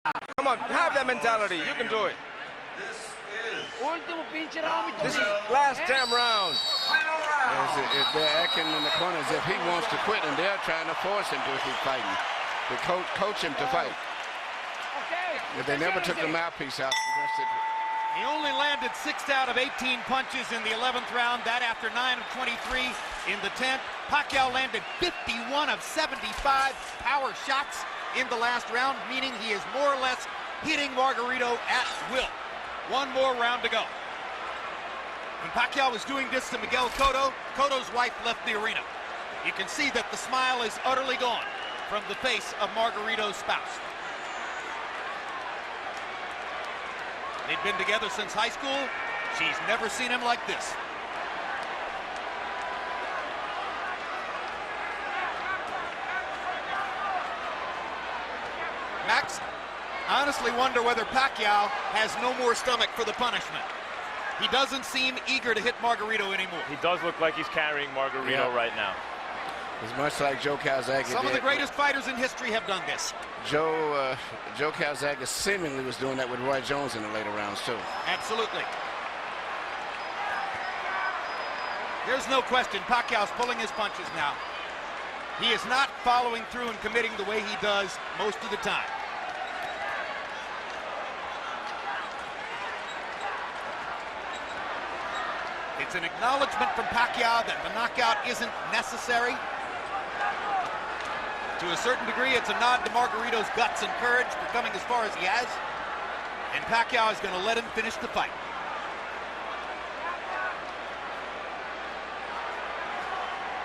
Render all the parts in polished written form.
Come on, have that mentality. You can do it. This is last damn round. If they're acting in the corner as if he wants to quit, and they're trying to force him to keep fighting, to coach him to fight. If they never took the mouthpiece out, he only landed 6 out of 18 punches in the 11th round. That after 9 of 23 in the 10th. Pacquiao landed 51 of 75 power shots in the last round, meaning he is more or less hitting Margarito at will. One more round to go. When Pacquiao was doing this to Miguel Cotto, Cotto's wife left the arena. You can see that the smile is utterly gone from the face of Margarito's spouse. They've been together since high school. She's never seen him like this. Max, I honestly wonder whether Pacquiao has no more stomach for the punishment. He doesn't seem eager to hit Margarito anymore. He does look like he's carrying Margarito right now. It's much like Joe Calzaghe Some of the greatest fighters in history have done this. Joe Calzaghe seemingly was doing that with Roy Jones in the later rounds, too. Absolutely. There's no question Pacquiao's pulling his punches now. He is not following through and committing the way he does most of the time. It's an acknowledgement from Pacquiao that the knockout isn't necessary. To a certain degree, it's a nod to Margarito's guts and courage for coming as far as he has. And Pacquiao is going to let him finish the fight.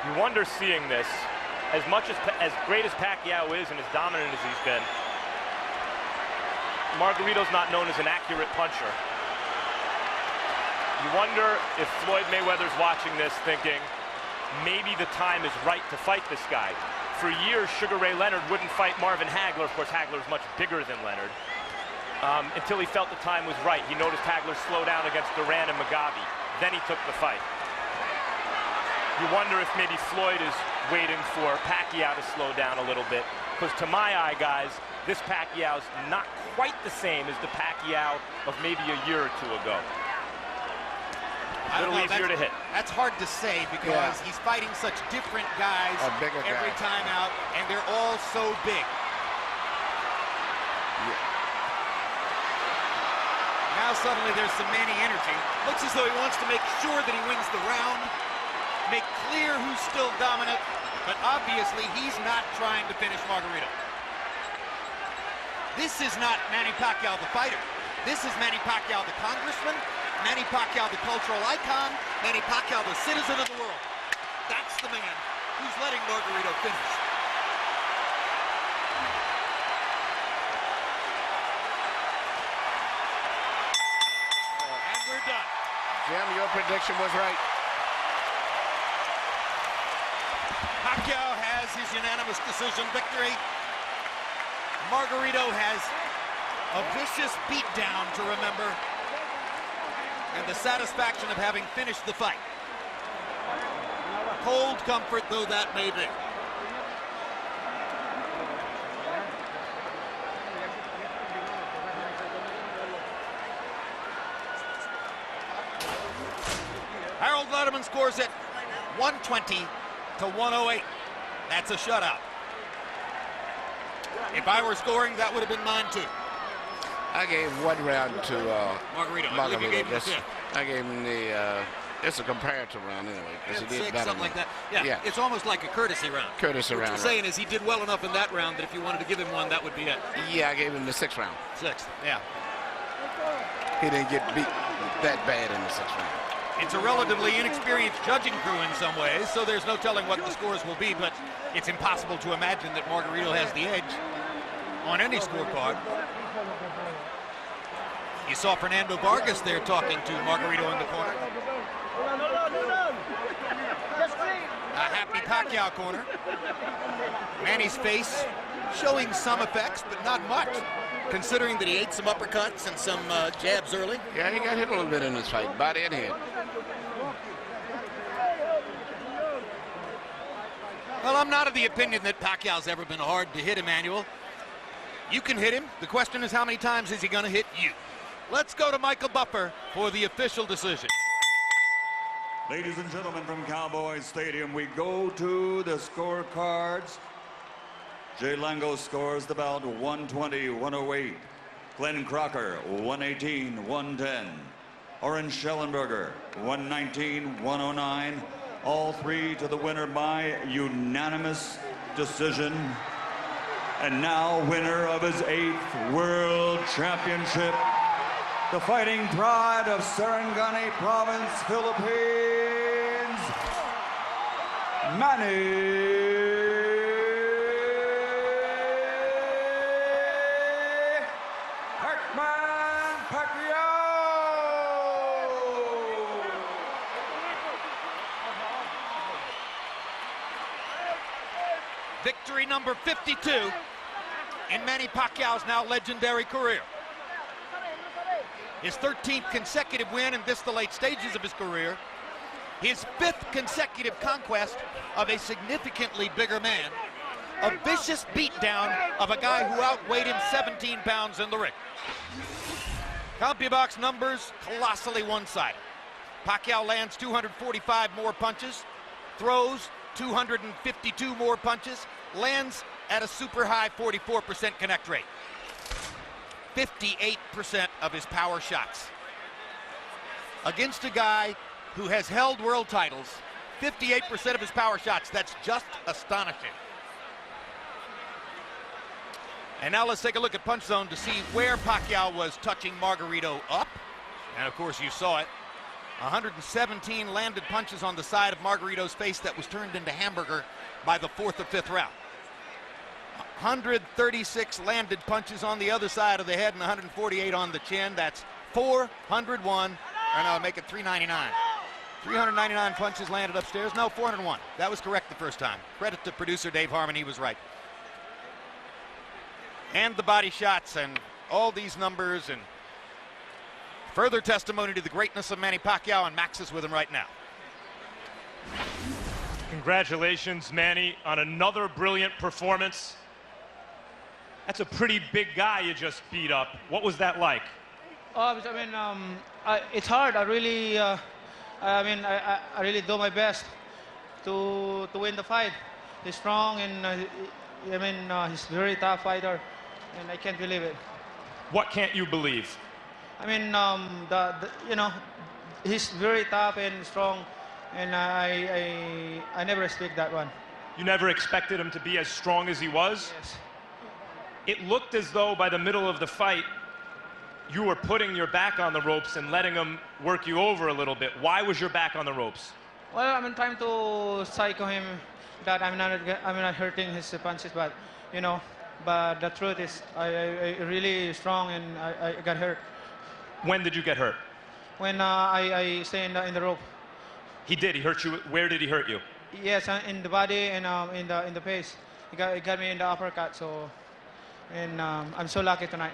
You wonder seeing this, as great as Pacquiao is and as dominant as he's been, Margarito's not known as an accurate puncher. You wonder if Floyd Mayweather's watching this thinking, maybe the time is right to fight this guy. For years, Sugar Ray Leonard wouldn't fight Marvin Hagler. Of course, Hagler's much bigger than Leonard. Until he felt the time was right. He noticed Hagler slow down against Duran and Mugabe. Then he took the fight. You wonder if maybe Floyd is waiting for Pacquiao to slow down a little bit. Because to my eye, guys, this Pacquiao's not quite the same as the Pacquiao of maybe a year or two ago. A little easier to hit. That's hard to say because he's fighting such different guys every time out, and they're all so big. Now suddenly there's some Manny energy. Looks as though he wants to make sure that he wins the round, make clear who's still dominant, but obviously he's not trying to finish Margarito. This is not Manny Pacquiao the fighter. This is Manny Pacquiao the congressman, Manny Pacquiao the cultural icon, Manny Pacquiao the citizen of the world. That's the man who's letting Margarito finish. And we're done. Jim, your prediction was right. Pacquiao has his unanimous decision victory. Margarito has a vicious beatdown to remember, and the satisfaction of having finished the fight. Cold comfort though that may be. Harold Lederman scores it 120 to 108. That's a shutout. If I were scoring, that would have been mine too. I gave one round to Margarito. Margarito. I believe you gave him the fifth. I gave him the, it's a comparative round anyway. He did Six, better something like that. Yeah, it's almost like a courtesy round. Courtesy round. What you're saying is he did well enough in that round that if you wanted to give him one, that would be it. Yeah, I gave him the 6th round. 6th, yeah. He didn't get beat that bad in the 6th round. It's a relatively inexperienced judging crew in some ways, so there's no telling what the scores will be, but it's impossible to imagine that Margarito has the edge on any scorecard. You saw Fernando Vargas there talking to Margarito in the corner. A happy Pacquiao corner. Manny's face showing some effects, but not much, considering that he ate some uppercuts and some jabs early. Yeah, he got hit a little bit in this fight, body and head. Well, I'm not of the opinion that Pacquiao's ever been hard to hit, Emmanuel. You can hit him. The question is, how many times is he going to hit you? Let's go to Michael Buffer for the official decision. Ladies and gentlemen, from Cowboys Stadium, we go to the scorecards. Jay Lango scores the bout 120-108. Glenn Crocker 118-110. Oren Schellenberger 119-109. All three to the winner by unanimous decision. And now winner of his 8th World Championship, the fighting pride of Sarangani Province, Philippines, Manny Pacquiao. Victory number 52 in Manny Pacquiao's now legendary career. His 13th consecutive win in this, the late stages of his career. His 5th consecutive conquest of a significantly bigger man. A vicious beatdown of a guy who outweighed him 17 pounds in the ring. CompuBox numbers colossally one-sided. Pacquiao lands 245 more punches, throws 252 more punches, lands at a super high 44% connect rate. 58% of his power shots. Against a guy who has held world titles, 58% of his power shots. That's just astonishing. And now let's take a look at Punch Zone to see where Pacquiao was touching Margarito up. And of course you saw it. 117 landed punches on the side of Margarito's face that was turned into hamburger by the 4th or 5th round. 136 landed punches on the other side of the head and 148 on the chin. That's 401, or no, make it 399. 399 punches landed upstairs. No, 401. That was correct the first time. Credit to producer Dave Harmon, he was right. And the body shots and all these numbers and further testimony to the greatness of Manny Pacquiao, and Max is with him right now. Congratulations, Manny, on another brilliant performance. That's a pretty big guy you just beat up. What was that like? It's hard. I really do my best to win the fight. He's strong, and he's a very tough fighter, and I can't believe it. What can't you believe? He's very tough and strong, and I never expect that one. You never expected him to be as strong as he was? Yes. It looked as though by the middle of the fight, you were putting your back on the ropes and letting him work you over a little bit. Why was your back on the ropes? Well, I'm trying to psycho him that I'm not hurting his punches, but but the truth is I really strong, and I got hurt. When did you get hurt? When I stay in the rope. He did. He hurt you. Where did he hurt you? Yes, in the body and in the face. He got me in the uppercut. So, and I'm so lucky tonight.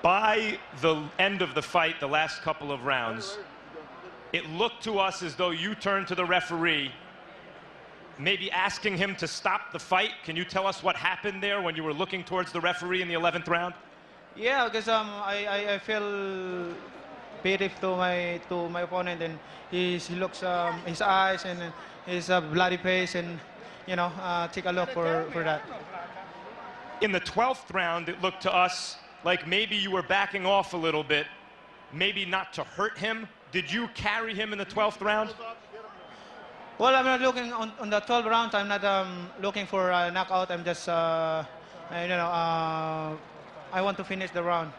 By the end of the fight, the last couple of rounds, it looked to us as though you turned to the referee, maybe asking him to stop the fight. Can you tell us what happened there when you were looking towards the referee in the 11th round? Yeah, because I feel pity to my opponent, and he looks his eyes and his bloody face, and take a look for that. In the 12th round, it looked to us like maybe you were backing off a little bit, maybe not to hurt him. Did you carry him in the 12th round? Well, I'm not looking on the 12th round. I'm not looking for a knockout. I'm just I want to finish the round.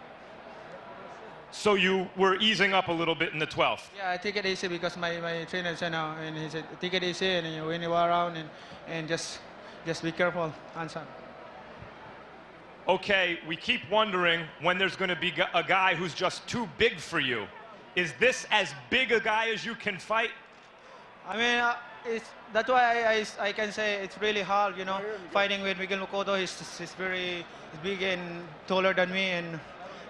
So you were easing up a little bit in the 12th? Yeah, I take it easy because my trainer said, and he said, take it easy, and when you are around, and just be careful, answer. Okay, we keep wondering when there's going to be a guy who's just too big for you. Is this as big a guy as you can fight? I mean, that's why I can say it's really hard, fighting with Miguel Mucotto. He's very big and taller than me, and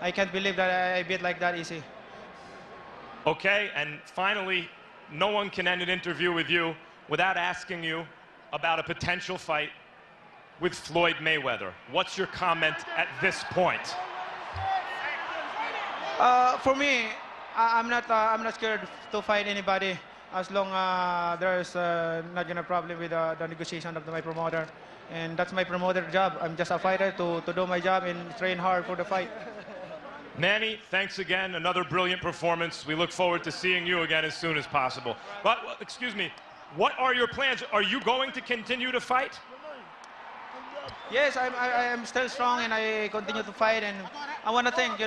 I can't believe that I beat like that easy. Okay, and finally, no one can end an interview with you without asking you about a potential fight with Floyd Mayweather. What's your comment at this point? For me, I'm not scared to fight anybody as long there's not gonna problem with the negotiation of my promoter, and that's my promoter job. I'm just a fighter to do my job and train hard for the fight. Manny, thanks again. Another brilliant performance. We look forward to seeing you again as soon as possible. But, excuse me, what are your plans? Are you going to continue to fight? Yes, I am still strong and I continue to fight, and I want to thank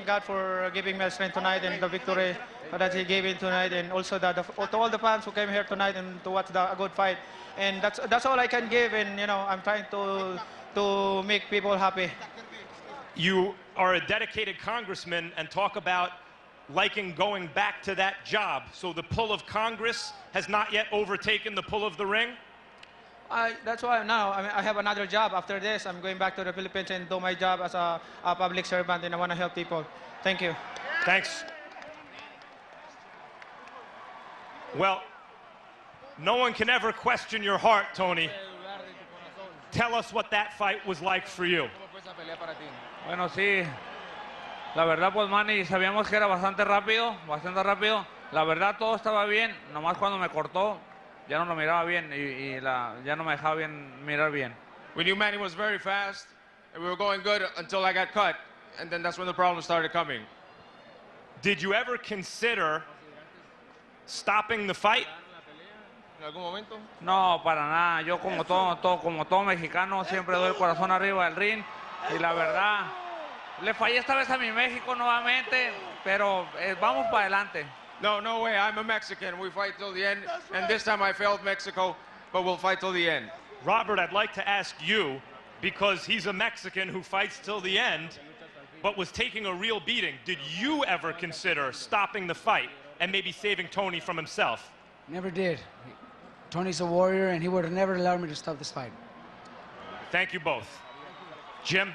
God for giving me strength tonight and the victory that He gave it tonight, and also to all the fans who came here tonight and to watch a good fight. And that's all I can give, and I'm trying to make people happy. You are a dedicated congressman and talk about liking going back to that job. So the pull of Congress has not yet overtaken the pull of the ring? That's why now I have another job. After this, I'm going back to the Philippines and do my job as a public servant, and I want to help people. Thank you. Thanks. Well, no one can ever question your heart, Tony. Tell us what that fight was like for you. Bueno, sí, la verdad pues Manny, sabíamos que era bastante rápido. La verdad todo estaba bien, nomás cuando me cortó ya no lo miraba bien ya no me dejaba mirar bien. We knew Manny was very fast, and we were going good until I got cut, and then that's when the problems started coming. Did you ever consider stopping the fight? ¿En algún momento? No, para nada. Yo como todo mexicano siempre doy el corazón arriba del ring, y la verdad le fallé esta vez a mi México nuevamente, pero vamos para adelante. No way. I'm a Mexican. We fight till the end, and this time I failed Mexico, but we'll fight till the end. Robert, I'd like to ask you, because he's a Mexican who fights till the end, but was taking a real beating. Did you ever consider stopping the fight and maybe saving Tony from himself? Never did. Tony's a warrior, and he would have never allowed me to stop this fight. Thank you both. Jim?